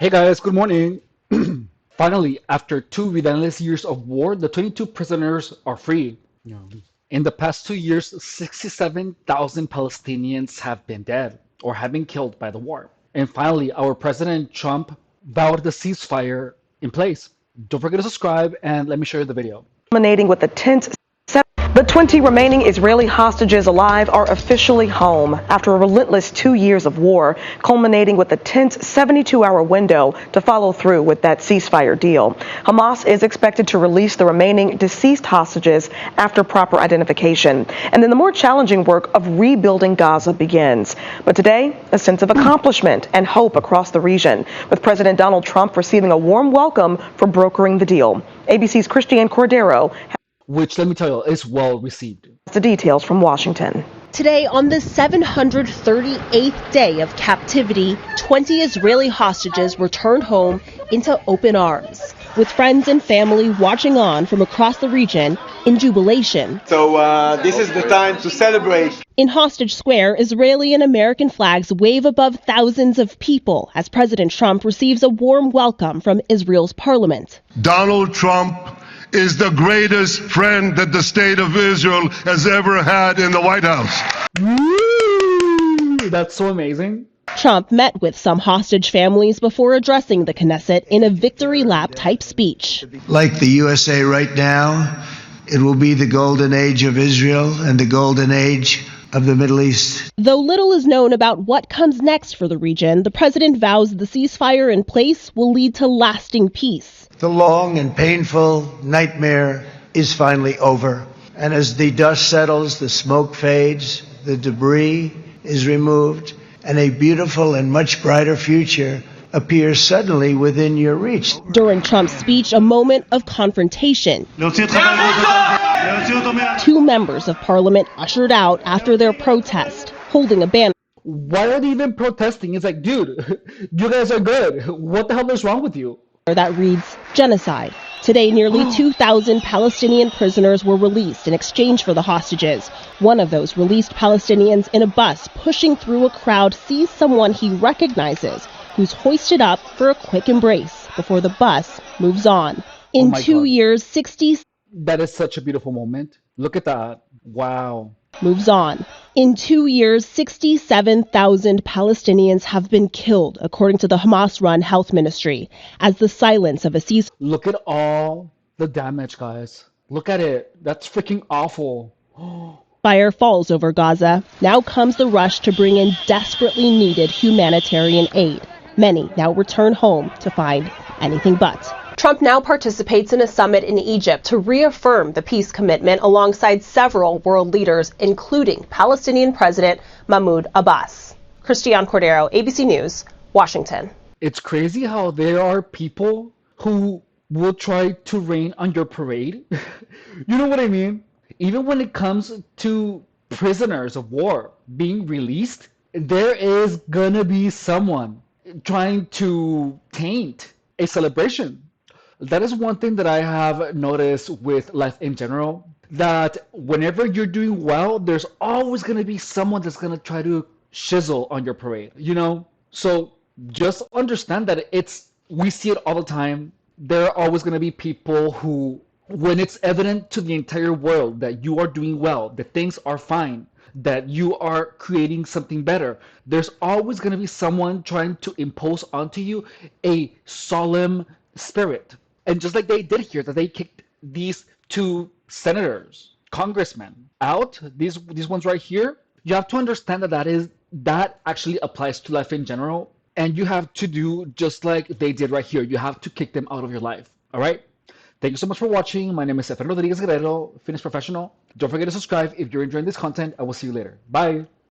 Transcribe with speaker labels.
Speaker 1: Hey guys, good morning. Finally, after 2 relentless years of war, the 22 prisoners are free. Yeah. In the past 2 years, 67,000 Palestinians have been dead or have been killed by the war. And finally, our President Trump vowed the ceasefire in place. Don't forget to subscribe and let me show you the video.
Speaker 2: Culminating with the tense. The 20 remaining Israeli hostages alive are officially home after a relentless 2 years of war, culminating with a tense 72-hour window to follow through with that ceasefire deal. Hamas is expected to release the remaining deceased hostages after proper identification. And then the more challenging work of rebuilding Gaza begins. But today, a sense of accomplishment and hope across the region, with President Donald Trump receiving a warm welcome for brokering the deal. ABC's Christiane Cordero,
Speaker 1: which, let me tell you, is well received.
Speaker 2: The details from Washington.
Speaker 3: Today, on the 738th day of captivity, 20 Israeli hostages returned home into open arms, with friends and family watching on from across the region in jubilation.
Speaker 4: So this is the time to celebrate.
Speaker 3: In Hostage Square, Israeli and American flags wave above thousands of people as President Trump receives a warm welcome from Israel's parliament.
Speaker 5: Donald Trump is the greatest friend that the state of Israel has ever had in the White House.
Speaker 1: Woo! That's so amazing.
Speaker 3: Trump met with some hostage families before addressing the Knesset in a victory lap type speech.
Speaker 6: Like the USA right now, it will be the golden age of Israel and the golden age of the Middle East.
Speaker 3: Though little is known about what comes next for the region, the president vows the ceasefire in place will lead to lasting peace.
Speaker 6: The long and painful nightmare is finally over. And as the dust settles, the smoke fades, the debris is removed, and a beautiful and much brighter future appears suddenly within your reach.
Speaker 3: During Trump's speech, a moment of confrontation. 2 members of parliament ushered out after their protest, holding a banner.
Speaker 1: Why are they even protesting? It's like, dude, you guys are good. What the hell is wrong with you?
Speaker 3: That reads genocide. Today, nearly 2,000 Palestinian prisoners were released in exchange for the hostages. One of those released Palestinians in a bus pushing through a crowd sees someone he recognizes, who's hoisted up for a quick embrace before the bus moves on. In 2 years, 60...
Speaker 1: That is such a beautiful moment. Look at that. Wow.
Speaker 3: Moves on. In 2 years, 67,000 Palestinians have been killed, according to the Hamas-run health ministry, as the silence of a ceasefire.
Speaker 1: Look at all the damage, guys. Look at it. That's freaking awful.
Speaker 3: Fire falls over Gaza. Now comes the rush to bring in desperately needed humanitarian aid. Many now return home to find anything but. Trump now participates in a summit in Egypt to reaffirm the peace commitment alongside several world leaders, including Palestinian President Mahmoud Abbas. Christiane Cordero, ABC News, Washington.
Speaker 1: It's crazy how there are people who will try to rain on your parade. You know what I mean? Even when it comes to prisoners of war being released, there is gonna be someone trying to taint a celebration. That is one thing that I have noticed with life in general, that whenever you're doing well, there's always going to be someone that's going to try to shizzle on your parade, you know? So just understand that we see it all the time. There are always going to be people who, when it's evident to the entire world that you are doing well, that things are fine, that you are creating something better, there's always going to be someone trying to impose onto you a solemn spirit. And just like they did here, that they kicked these 2 senators, congressmen out, these ones right here, you have to understand that actually applies to life in general. And you have to do just like they did right here. You have to kick them out of your life. All right? Thank you so much for watching. My name is Efrain Rodriguez Guerrero, fitness professional. Don't forget to subscribe if you're enjoying this content. I will see you later. Bye.